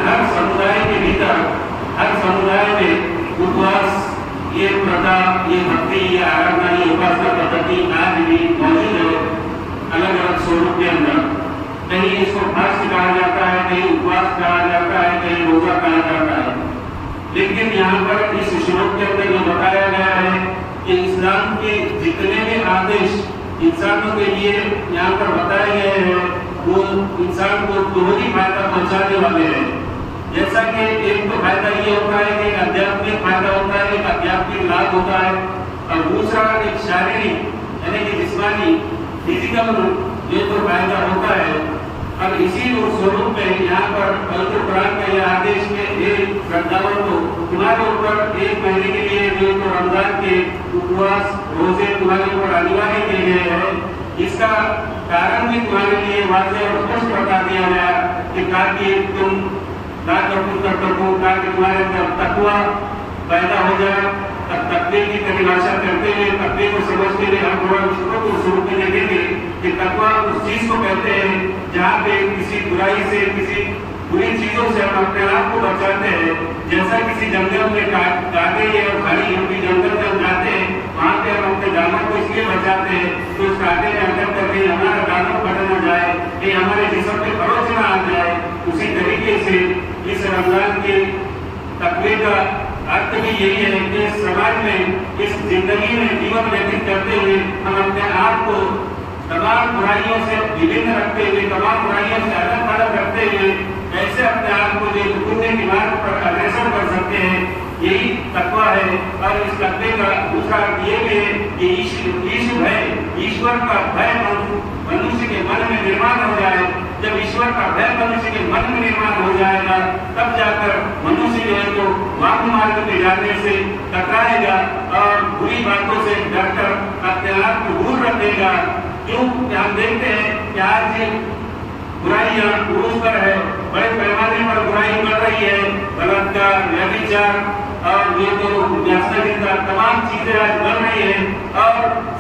हर समुदाय के भीतर, हर समुदाय में उपवास, ये प्रथा, ये भक्ति, ये आराधना, ये उपासना पद्धति आज भी मौजूद है अलग अलग स्वरूप के अंदर। कहीं इसको फास्ट कहा जाता है, कहीं उपवास कहा जाता है, कहीं रोजा कहा जाता है। लेकिन यहाँ पर इस श्लोक के अंदर जो बताया गया है कि इस्लाम के जितने भी आदेश इंसानों के लिए यहाँ पर बताए गए हैं वो इंसान को दोहरी फायदा पहुंचाने वाले हैं। जैसा कि एक तो फायदा ये होता है कि एक आध्यात्मिक फायदा होता है, एक आध्यात्मिक लाभ होता है, और दूसरा एक शारीरिक यानी कि जिस्मानी फिजिकल जो तो फायदा होता है। अब इसी स्वरूप में यहाँ पर पवित्र कुरान का यह आदेश के एक श्रद्धालुओं को तुम्हारे ऊपर 1 महीने के लिए जो तो रमजान के उपवास रोजे तुम्हारे ऊपर अनिवार्य किए गए हैं। इसका कारण भी तुम्हारे लिए वाज़ेह और स्पष्ट बता दिया गया कि ताकि तुम ताकि तुम्हारे अंदर तकवा पैदा हो जाए। तकवे की परिभाषा करते हुए तकवे को समझते हुए हम थोड़ा उसको तो शुरू में देखेंगे कि तकवा उस चीज को कहते हैं जहाँ पे किसी बुराई से, किसी बुरी चीजों से हम अपने आप को बचाते हैं। जैसा किसी जंगल में काटे या भारी होगी जंगल में हम जाते हैं, वहाँ पे हम अपने जानवर को इसलिए बचाते हैं तो उस कांटे में अंदर करके हमारा जानवर कट न जाए, कि हमारे जिस्म पे खरोच न आ जाए। उसी तरीके से इस रमजान के तकवे का अर्थ भी यही है कि समाज में, इस जिंदगी में जीवन व्यतीत करते हुए हम अपने आप को तमाम बुराइयों से विभिन्न रखते हुए, तमाम बुराइयों से अलग अलग रखते हुए कैसे अपने आप को जो पुण्य के मार्ग पर अग्रसर कर सकते हैं, यही तकवा है। और इस तकवे का दूसरा ये भी है कि ईश्वर का भय मनुष्य के मन में निर्माण हो जाए। जब ईश्वर का भय मनुष्य के मन में निर्माण हो जाएगा तब जाकर मनुष्य जो है तो वाम मार्ग पे जाने से टकराएगा और बुरी बातों से डरकर अपने आप को दूर रखेगा। क्यों हम देखते हैं कि आज बुराइयां पुरुष पर है, बड़े पैमाने पर बुराई बढ़ रही है, बलात्कार, व्यभिचार और ये तो व्यसनिकता, तमाम चीजें आज बढ़ रही है। और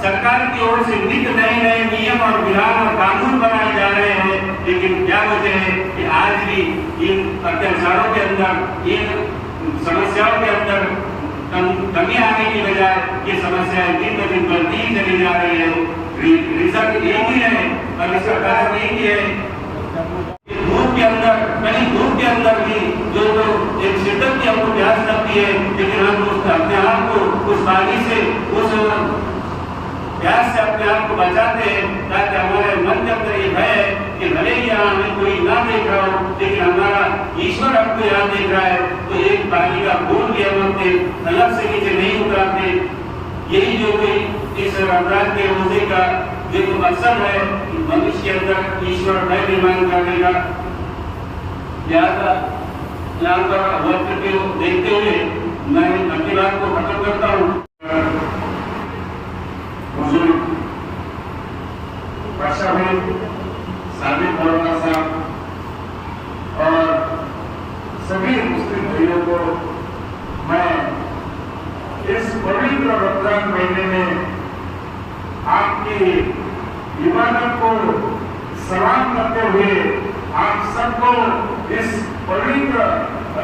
सरकार की ओर से नित नए नए नियम और विधान और कानून बनाए जा रहे हैं, लेकिन क्या वजह है कि आज भी इन अत्याचारों के अंदर, इन समस्याओं के अंदर कमी आने की बजाय ये समस्याएं दिन ब दिन बढ़ती चली जा रही है। रिजल्ट एक ही है और इसका कारण एक ही है, धूप के अंदर, कहीं धूप के अंदर भी जो एक शिद्दत की हमको प्यास लगती है, लेकिन हम अपने आप को उस पानी से, उस प्यास से अपने आप को बचाते हैं ताकि हमारे मन के अंदर ये भय है कि भले ही यहाँ हमें कोई ना देख रहा हो, लेकिन हमारा ईश्वर हमको यहाँ देख रहा है, तो एक पानी का बूंद भी हम अपने तलब से नीचे नहीं उतारते। यही जो कोई इस रमजान के रोजे का जो मकसद है कि मनुष्य के अंदर ईश्वर भय निर्माण करने का। यहाँ पर वक्त को देखते हुए मैं अपनी बात को खत्म करता हूँ। वर्षा भाई, साबित मौलाना साहब और सभी मुस्लिम भाइयों को मैं इस पवित्र रमजान महीने में आपकी इबादत को सलाम करते हुए आप सबको इस पवित्र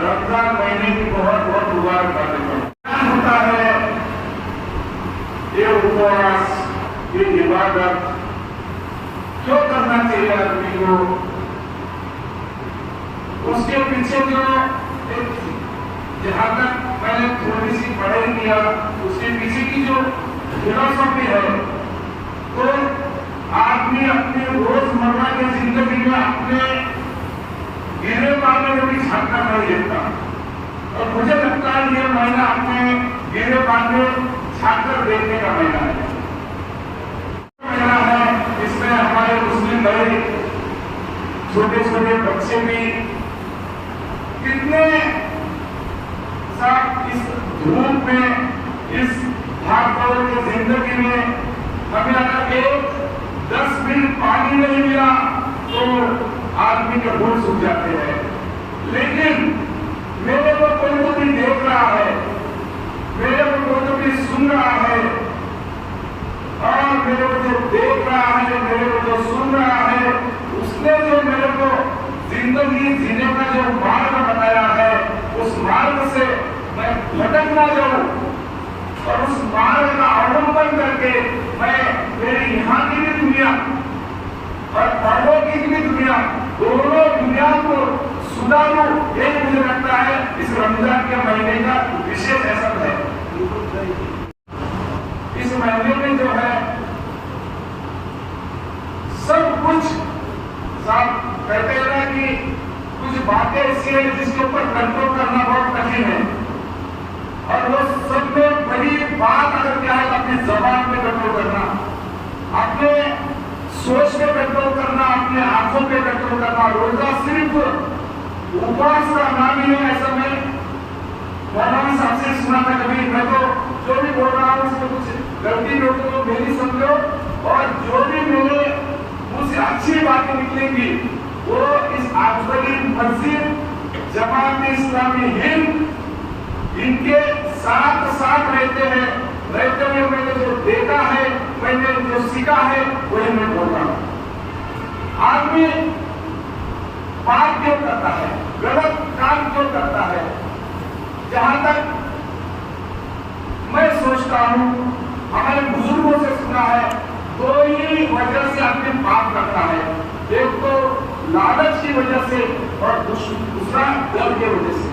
रमजान महीने की बहुत बहुत मुबारकबाद देता हूं। होता है ये उपवास, ये इबादत क्यों करना चाहिए आदमी को? उसके पीछे जो एक, जहां तक मैंने थोड़ी सी पढ़ाई किया, उसके पीछे की जो फिलॉसफी है, तो आदमी अपने रोजमर्रा की जिंदगी में अपने गिरे पाने में भी झांकना नहीं देता, और मुझे लगता है ये महीना अपने गिरे पाने झांक देखने का महीना है। इसमें हमारे मुस्लिम भाई, छोटे छोटे बच्चे भी कितने साथ इस धूप में, इस भागदौड़ की जिंदगी में हमें अगर एक 10 मिनट पानी नहीं मिला तो आदमी के होश सूख जाते हैं। लेकिन मेरे को कोई तो भी देख रहा है, मेरे को कोई तो भी सुन रहा है, और मेरे को जो देख रहा है, मेरे को जो सुन रहा है, उसने जो मेरे को जिंदगी जीने का जो मार्ग मार्ग से मैं भटक ना जाऊं और उस मार्ग का अवलंबन करके मैं मेरी यहाँ की भी दुनिया और पर्वों की भी दुनिया, दोनों दुनिया को सुधारू, ये मुझे लगता है इस रमजान के महीने का विशेष असर है। इस महीने में जो है सब कुछ साफ कहते हैं ना कि कुछ बातें ऐसी है जिसके ऊपर कंट्रोल करना बहुत कठिन है, और वो सब में बड़ी बात अगर क्या है अपनी जबान पे कंट्रोल करना, अपने सोच पे कंट्रोल करना, अपने आंखों पे कंट्रोल करना। रोजा सिर्फ उपवास का नाम ही है, ऐसा मैं मौलाना साहब से सुना था कभी। मैं तो जो भी बोल रहा हूँ उसमें कुछ गलती हो तो मेरी समझो, और जो भी मेरे मुझसे अच्छी बातें निकलेंगी वो इस आजबरी मस्जिद जमात इस्लामी हिंद इनके साथ साथ रहते हुए मैंने जो देखा है, मैंने जो सीखा है वही मैं बोल रहा हूं। आदमी पाप क्यों करता है, गलत काम क्यों करता है? जहां तक मैं सोचता हूं, हमारे बुजुर्गों से सुना है, दो ही वजह से आदमी पाप करता है। एक तो लालच की वजह से और दूसरा डर की वजह से।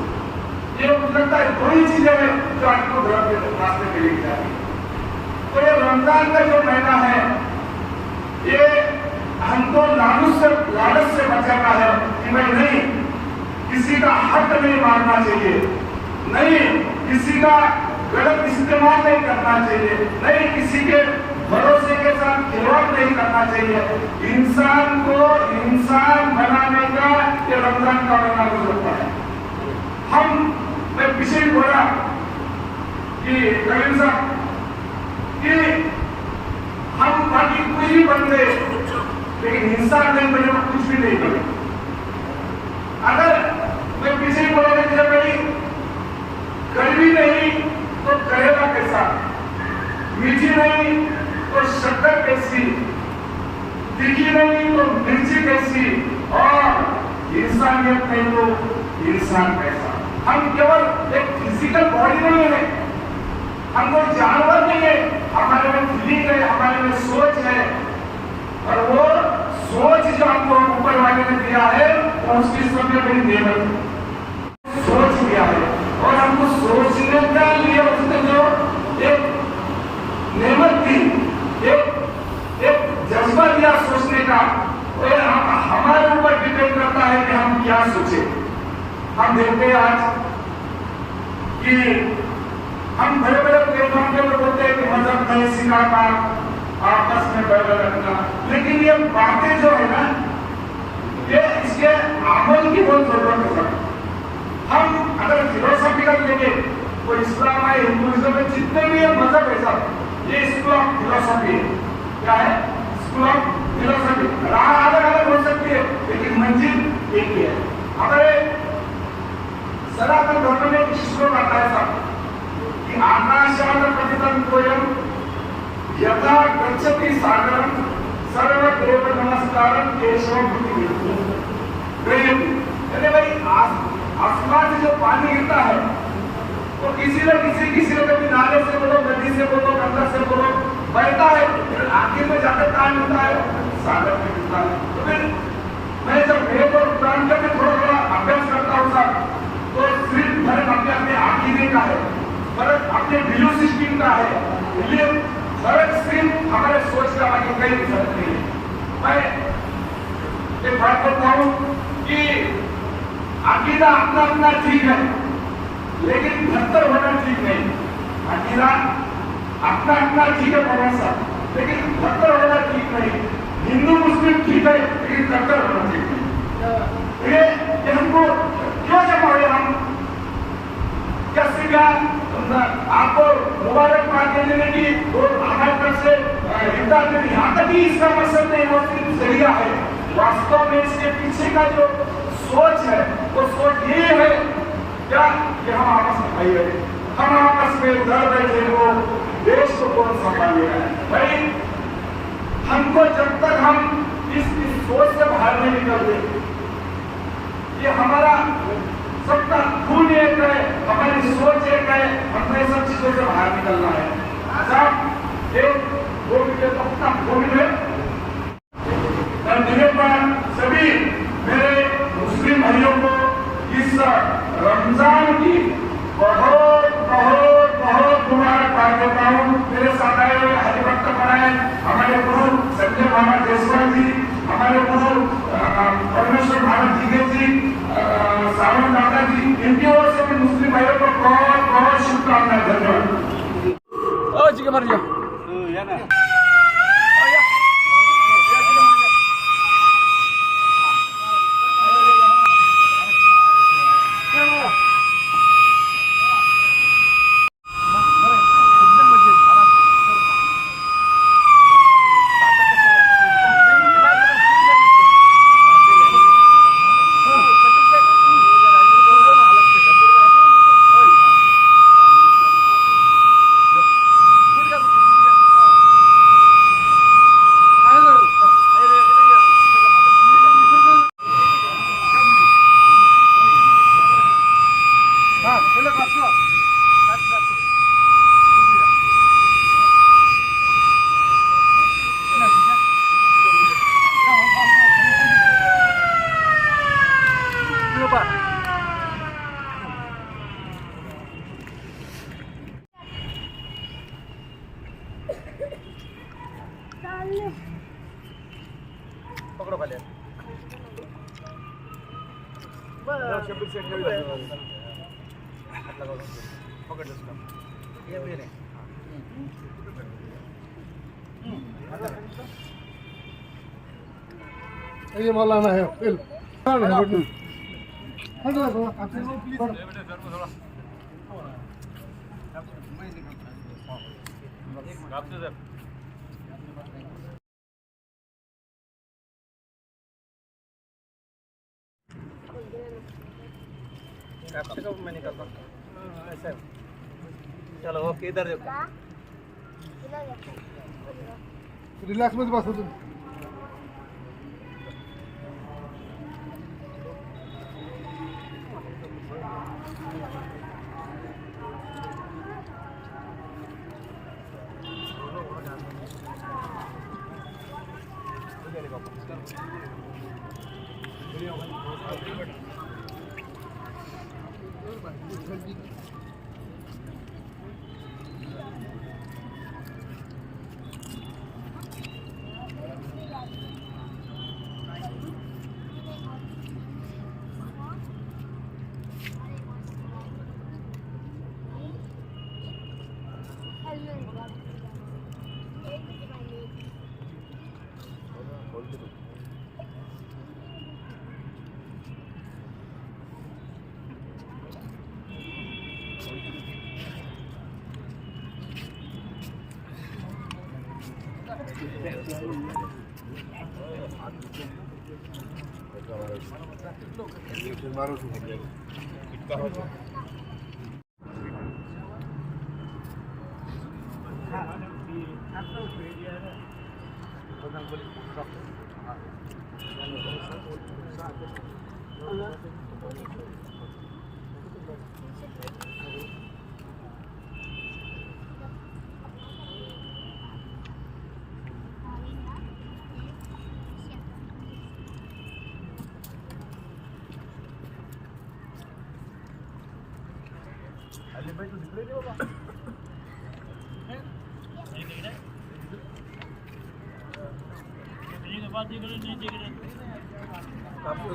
ये मुझे लगता है दो ही चीजें हैं जो आदमी को धर्म के रास्ते पे लेके जाती है। तो ये रमजान का जो महीना है, ये हमको लालच से बचाना है कि मैं नहीं, किसी का हक नहीं मारना चाहिए, नहीं किसी का गलत इस्तेमाल नहीं करना चाहिए, नहीं किसी के भरोसे के साथ खिलवाड़ नहीं करना चाहिए। इंसान को इंसान बनाने का ये रमजान का महीना गुजरता है। मैं पीछे ही बोला कि करीम साहब कि हम बाकी कुछ भी बन गए, लेकिन इंसान नहीं बने तो कुछ भी नहीं बने। अगर मैं पीछे ही बोला कि जब भाई कड़वी नहीं तो करेगा कैसा, मीठी नहीं तो शक्कर कैसी, तीखी नहीं तो मिर्ची कैसी, और इंसानियत नहीं तो इंसान कैसा। हम केवल एक फिजिकल बॉडी नहीं है, हम कोई जानवर नहीं है, हमारे में फीलिंग है, हमारे में सोच है, और वो सोच जो हमको ऊपर वाले ने दिया है वो उसकी सबसे बड़ी नेमत है। सोच दिया है और हमको सोचने का लिए उसने जो एक नेमत दी, एक जज्बा दिया सोचने का, वो हमारे ऊपर डिपेंड करता है कि हम क्या सोचे। हम देखते हैं आज कि हम बड़े बड़े प्लेटफॉर्म पे बोलते हैं कि मजहब नहीं सिखाता, आपस में बैठ रखना, लेकिन ये बातें जो है ना, ये इसके अमल की बहुत जरूरत है। हम अगर फिलोसॉफिकल लेंगे तो इस्लाम है, हिंदुइज्म में जितने भी ये मजहब है सब, ये स्कूल ऑफ फिलोसॉफी है। क्या है? School of philosophy. राह अलग अलग हो सकती है लेकिन मंजिल एक ही है। हमारे सनातन धर्म में एक श्लोक आता है साहब कि आकाशात पतितं कोयम यथा गच्छति सागरम सर्वदेव नमस्कारम केशवम भूति। अरे भाई आसमान से जो पानी गिरता है तो किसी न कभी नाले से बोलो, नदी से बोलो, गंगा से बोलो, बहता है, फिर आखिर में जाकर कहाँ मिलता है? सागर में मिलता है। तो फिर मैं जब वेद और पुराण का भी थोड़ा अभ्यास करता हूँ साहब, तो सिर्फ फर्क अपने आकीदे का है, फर्क अपने बिलीव सिस्टम का है, ये फर्क सिर्फ हमारे सोच का, बाकी कहीं फर्क नहीं है। मैं एक बात करता हूँ कि अकीदा अपना अपना ठीक है, लेकिन बहत्तर होना ठीक नहीं। अकीदा अपना अपना ठीक है भरोसा, लेकिन बहत्तर होना ठीक नहीं। हिंदू मुस्लिम ठीक है, लेकिन कट्टर होना ठीक नहीं। ये हमको क्यों जमा हुए? हम क्या सीखा? आपको मुबारकबाद देने की और हमारे तरफ से इमदाद देने, यहाँ तक ही इसका मकसद नहीं, वो सिर्फ जरिया है। वास्तव में इसके पीछे का जो सोच है वो सोच ये है क्या कि हम आपस में भाई है, हम आपस में लड़ बैठे हो, देश को कौन संभालेगा? भाई हमको जब तक हम इस सोच से बाहर नहीं निकलते, ये हमारा सबका खून एक है, हमारी सोच एक है, हमें सब चीजों से बाहर निकलना है। साहब एक 2 मिनट अपना 2 मिनट मेरे पर सभी मेरे मुस्लिम भाइयों को इस रमजान की बहुत बहुत बहुत मुबारकबाद देता हूँ। मेरे साथ आए हुए हरिभक्त बनाए हमारे गुरु संजय महाराज जयसवाल जी, हमारे गुरु परमेश्वर भारत दिगे जी, सावन दादा जी, इनकी ओर से भी मुस्लिम भाइयों को बहुत बहुत शुभकामनाएं। धन्यवाद। जी मर लिया पकड़ो खाली शब्द से पकड़ ये भी नहीं ये मौलाना है फिर आपसे कब मैं निकलता हूँ ऐसा चलो ओके इधर देखो रिलैक्स में बस तुम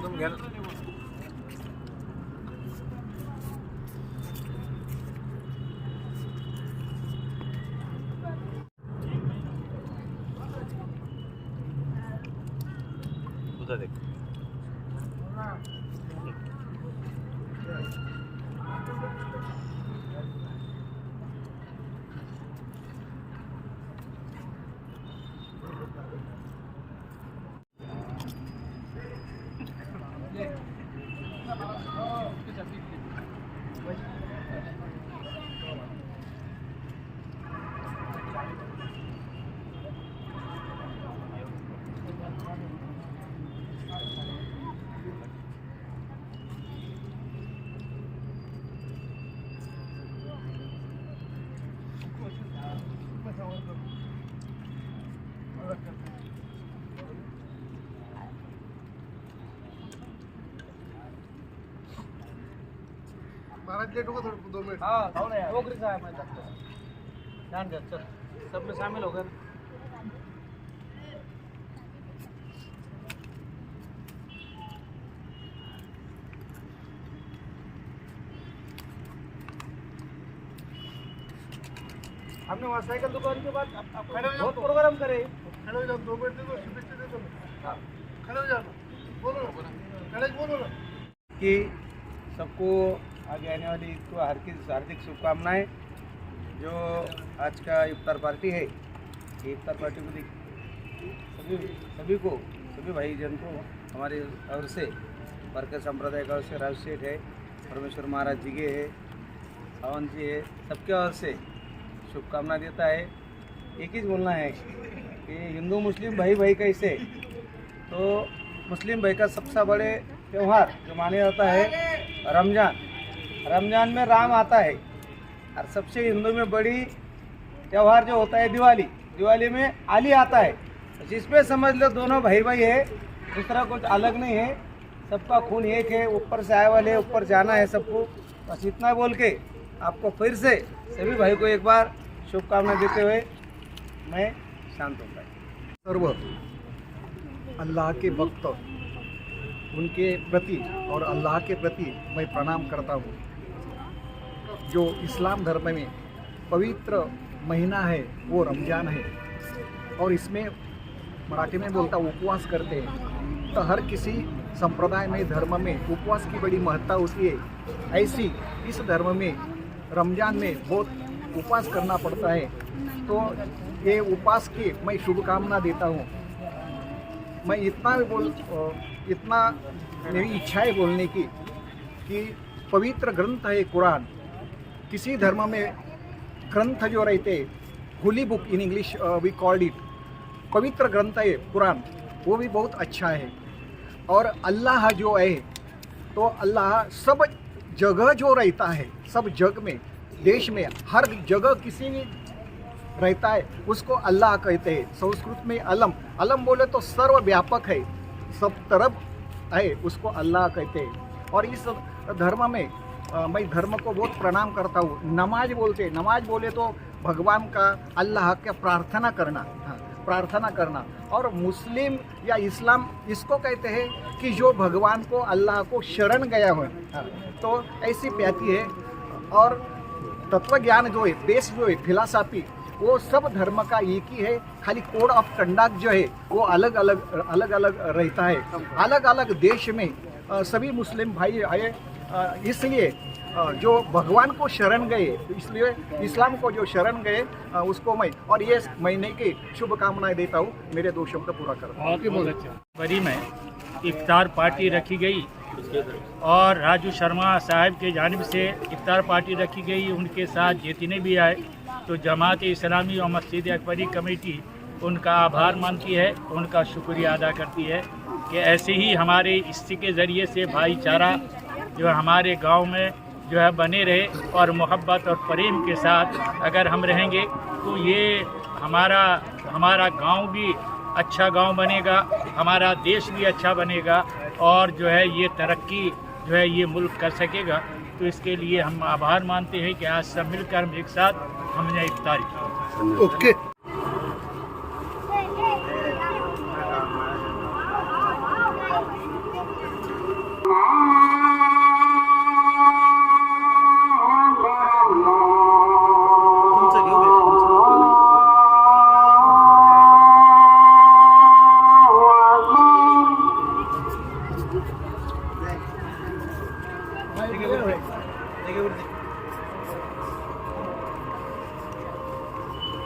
तुम घ्या उधर देख महाराज लेट होगा थोड़ा 2 मिनट। हाँ थोड़ा यार नौकरी से आया मैं लगता है। ध्यान दे चल सब में शामिल हो गए। हमने वहाँ साइकिल दुकान के बाद बहुत प्रोग्राम करे। खड़े हो जाओ, 2 मिनट दे दो, शुभेच्छा दे दो। हाँ खड़े हो जाओ, बोलो ना, खड़े बोलो ना। कि सबको आगे आने वाली ईद को हार्दिक शुभकामनाएं। जो आज का इफ्तार पार्टी है, ये इफ्तार पार्टी को सभी भाईजन को हमारे ओर से वर्कर संप्रदाय का ओर से राज सेठ है, परमेश्वर महाराज जी के है, सावंत जी है, सबके ओर से शुभकामना देता है। एक ही बोलना है कि हिंदू मुस्लिम भाई कैसे, तो मुस्लिम भाई का सबसे बड़े त्यौहार जो माना जाता है रमजान में राम आता है, और सबसे हिंदू में बड़ी त्यौहार जो होता है दिवाली में अली आता है। जिसमें समझ लो दोनों भाई है, दूसरा कुछ अलग नहीं है, सबका खून एक है, ऊपर से आए वाले ऊपर जाना है सबको। बस इतना बोल के आपको फिर से सभी भाई को एक बार शुभकामना देते हुए मैं शांत होता हूँ। सर्व अल्लाह के भक्त उनके प्रति और अल्लाह के प्रति मैं प्रणाम करता हूँ। जो इस्लाम धर्म में पवित्र महीना है वो रमज़ान है, और इसमें मराठी में बोलता उपवास करते हैं। तो हर किसी संप्रदाय में धर्म में उपवास की बड़ी महत्ता होती है। ऐसी इस धर्म में रमज़ान में बहुत उपवास करना पड़ता है। तो ये उपवास की मैं शुभकामना देता हूँ। मैं इतना मेरी इच्छा है बोलने की कि पवित्र ग्रंथ है कुरान। किसी धर्म में ग्रंथ जो रहते, holy book in English we called it, पवित्र ग्रंथ है कुरान, वो भी बहुत अच्छा है। और अल्लाह जो है, तो अल्लाह सब जगह जो रहता है, सब जग में, देश में, हर जगह किसी भी रहता है उसको अल्लाह कहते हैं। संस्कृत में अलम बोले तो सर्वव्यापक है, सब तरफ है, उसको अल्लाह कहते हैं। और इस धर्म में मैं धर्म को बहुत प्रणाम करता हूँ। नमाज बोले तो भगवान का, अल्लाह का प्रार्थना करना। और मुस्लिम या इस्लाम इसको कहते हैं कि जो भगवान को, अल्लाह को शरण गया हो। तो ऐसी प्याती है। और तत्व ज्ञान जो है, बेस जो है, फिलासफी, वो सब धर्म का एक ही है। खाली कोड ऑफ कंडक्ट जो है वो अलग अलग रहता है। अलग अलग देश में सभी मुस्लिम भाई आए, इसलिए जो भगवान को शरण गए, इसलिए इस्लाम को जो शरण गए उसको मैं, और ये महीने की शुभकामनाएं देता हूँ। मेरे 2 शब्द पूरा करता हूँ। बरी में इफ्तार पार्टी रखी गई और राजू शर्मा साहब के जानिब से इफ्तार पार्टी रखी गई। उनके साथ जितने भी आए, तो जमात इस्लामी और मस्जिद अकबरी कमेटी उनका आभार मानती है, उनका शुक्रिया अदा करती है कि ऐसे ही हमारे इसके ज़रिए से भाईचारा जो हमारे गांव में जो है बने रहे, और मोहब्बत और प्रेम के साथ अगर हम रहेंगे तो ये हमारा गांव भी अच्छा गांव बनेगा, हमारा देश भी अच्छा बनेगा, और जो है ये तरक्की जो है ये मुल्क कर सकेगा। तो इसके लिए हम आभार मानते हैं कि आज सब मिलकर हम एक साथ हमने इफ्तार की। ओके।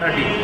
Allah